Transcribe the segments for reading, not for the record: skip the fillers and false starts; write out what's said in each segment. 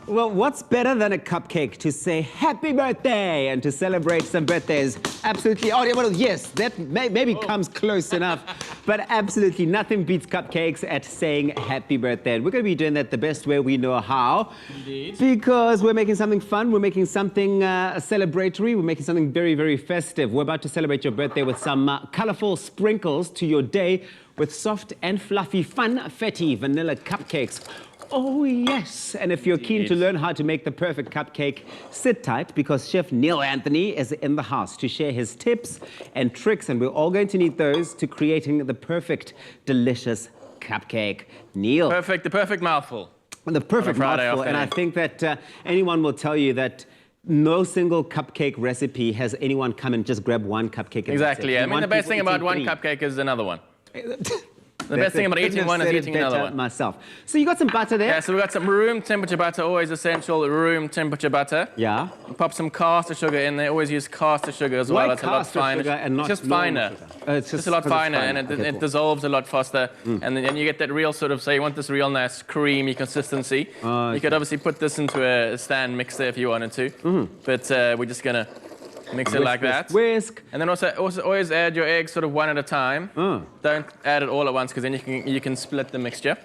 Well, what's better than a cupcake to say happy birthday and to celebrate some birthdays? Absolutely. Oh, yes, that maybe comes close enough. But absolutely nothing beats cupcakes at saying happy birthday. And we're going to be doing that the best way we know how. Indeed. Because we're making something fun. We're making something celebratory. We're making something very, very festive. We're about to celebrate your birthday with some colourful sprinkles to your day with soft and fluffy Funfetti vanilla cupcakes. Oh, yes. And if you're keen to learn how to make the perfect cupcake, sit tight because Chef Neill Anthony is in the house to share his tips and tricks. And we're all going to need those to creating the perfect, delicious cupcake. Neill. The perfect mouthful. The perfect mouthful. And I think that anyone will tell you that no single cupcake recipe has anyone come and just grab one cupcake. Exactly. Yeah. I mean, the best thing about one cupcake is another one. The best thing about eating one is eating another one. Myself. So you got some butter there? Yeah, so we've got some room temperature butter, always essential, room temperature butter. Yeah. Pop some caster sugar in there, always use caster sugar as well. Why It's a lot finer. It's just finer. It's just a lot finer, and it dissolves a lot faster. And then you get that real sort of, say you want this real nice creamy consistency. You could obviously put this into a stand mixer if you wanted to. But we're just going to mix it like that. Whisk. And then also always add your eggs sort of one at a time. Don't add it all at once because then you can split the mixture.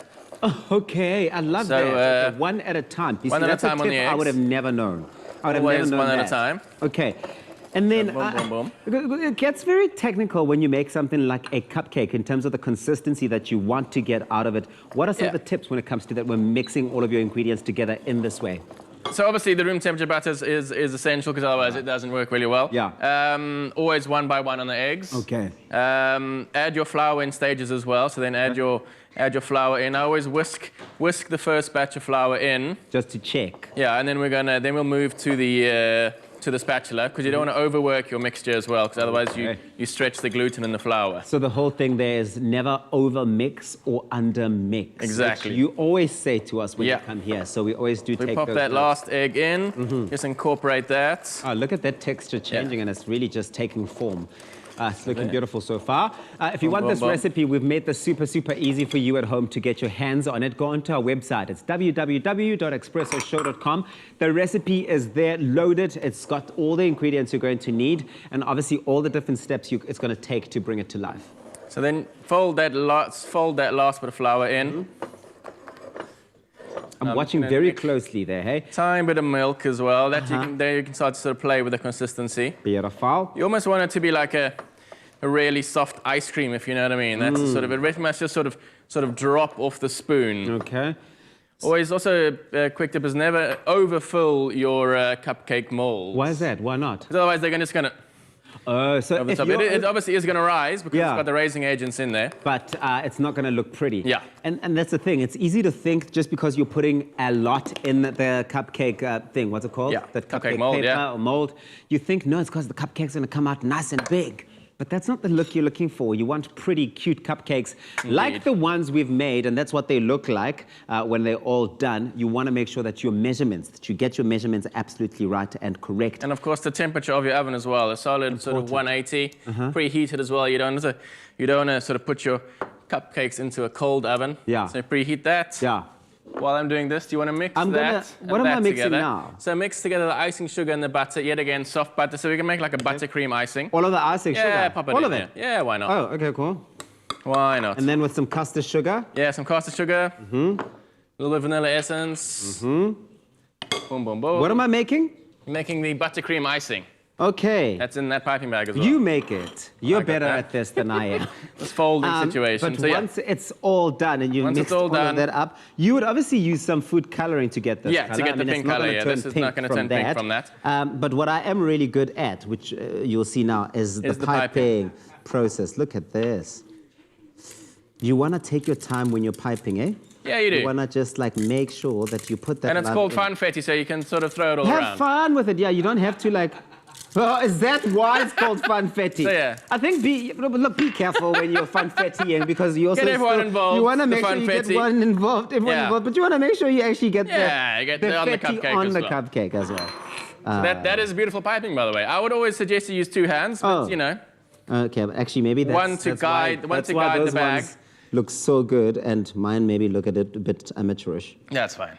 Oh, okay, I love that. Okay, one at a time. One at a time on the eggs. I would have never known. I would have Always never known one that. at a time. Okay. And then boom. It gets very technical when you make something like a cupcake in terms of the consistency that you want to get out of it. What are some of the tips when it comes to that when mixing all of your ingredients together in this way? So obviously the room temperature butter is essential because otherwise it doesn't work really well. Yeah. Always one by one on the eggs. Okay. Add your flour in stages as well. So then add your flour in. I always whisk the first batch of flour in. Just to check. Yeah, and then we'll move to the spatula because you don't want to overwork your mixture as well because otherwise you stretch the gluten in the flour. So the whole thing there is never over mix or under mix. Exactly. You always say to us when you come here. So we always do take those. We pop that last egg in. Just incorporate that. Oh, look at that texture changing and it's really just taking form. It's looking beautiful so far. If you want this recipe, we've made this super, super easy for you at home to get your hands on it. Go onto our website. It's www.expressoshow.com. The recipe is there, loaded. It's got all the ingredients you're going to need and obviously all the different steps it's going to take to bring it to life. So then fold that last bit of flour in. I'm watching very closely there, hey? Tiny bit of milk as well. There you can start to sort of play with the consistency. Beautiful. You almost want it to be like a really soft ice cream, if you know what I mean. That's sort of it must just sort of drop off the spoon. Okay. Always also a quick tip is never overfill your cupcake molds. Why is that? Why not? Because otherwise they're just gonna. So if it obviously is going to rise because it's got the raising agents in there. But it's not going to look pretty. Yeah. And that's the thing. It's easy to think just because you're putting a lot in the cupcake thing. What's it called? Yeah. The cupcake mold, paper or mold. You think, no, it's because the cupcake's going to come out nice and big. But that's not the look you're looking for. You want pretty cute cupcakes like the ones we've made, and that's what they look like when they're all done. You want to make sure that you get your measurements absolutely right and correct. And of course, the temperature of your oven as well. A solid sort of 180, preheated as well. You don't want to sort of put your cupcakes into a cold oven. Yeah. So preheat that. Yeah. While I'm doing this, do you want to mix what am I mixing now? So mix together the icing sugar and the butter, yet again, soft butter, so we can make like a buttercream icing. All of the icing sugar? Yeah, pop it all in of it? Yeah, why not? Oh, okay, cool. Why not? And then with some caster sugar? Yeah, some caster sugar. A little bit of vanilla essence. Boom, boom, boom. What am I making? You're making the buttercream icing. Okay. That's in that piping bag as well. You make it. You're better at this than I am. This folding situation. But once it's all done and you mix all of that up, you would obviously use some food coloring to get this color. To get the pink color, This is not going to turn pink from that. But what I am really good at, which you'll see now, is the piping process. Look at this. You want to take your time when you're piping, eh? Yeah, you do. You want to just like make sure that you put that. And it's called Funfetti, so you can sort of throw it all around. Have fun with it. Yeah, you don't have to like. Oh, is that why it's called Funfetti? So, yeah. I think be careful when you're Funfettiing because you also get everyone involved. You want to make sure you get everyone involved, but you want to make sure you actually get you get on the cupcake on the cupcake as well. So that is beautiful piping, by the way. I would always suggest you use two hands, but you know. Okay, but actually maybe that's one to guide the bag. Looks so good, and mine maybe look a bit amateurish. That's fine.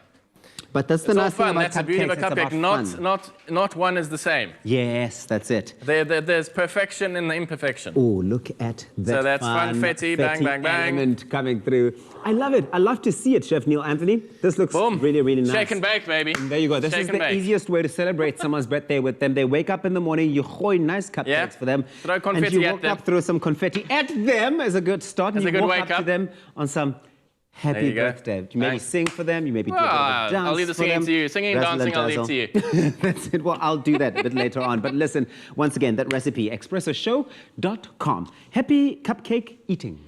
But that's the It's all nice thing fun. about That's the beauty of a cupcakes, it's cupcake. about fun. Not one is the same. Yes, that's it. There's perfection in the imperfection. Oh, look at that. So that's Funfetti, bang, bang, bang. Element coming through. I love it. I love to see it, Chef Neill Anthony. This looks really, really nice. Shake and bake, baby. And there you go. This is the easiest way to celebrate someone's birthday with them. They wake up in the morning, you hoy nice cupcakes for them. Throw confetti and you at walk them. up, throw some confetti at them as a good start. As and a you good walk wake up to up. them on some happy birthday. You maybe sing for them, you maybe do a bit of a dance. I'll leave the singing to you. Singing and dancing, I'll leave to you. That's it. Well, I'll do that a bit later on. But listen, once again, that recipe, expressoshow.com. Happy cupcake eating.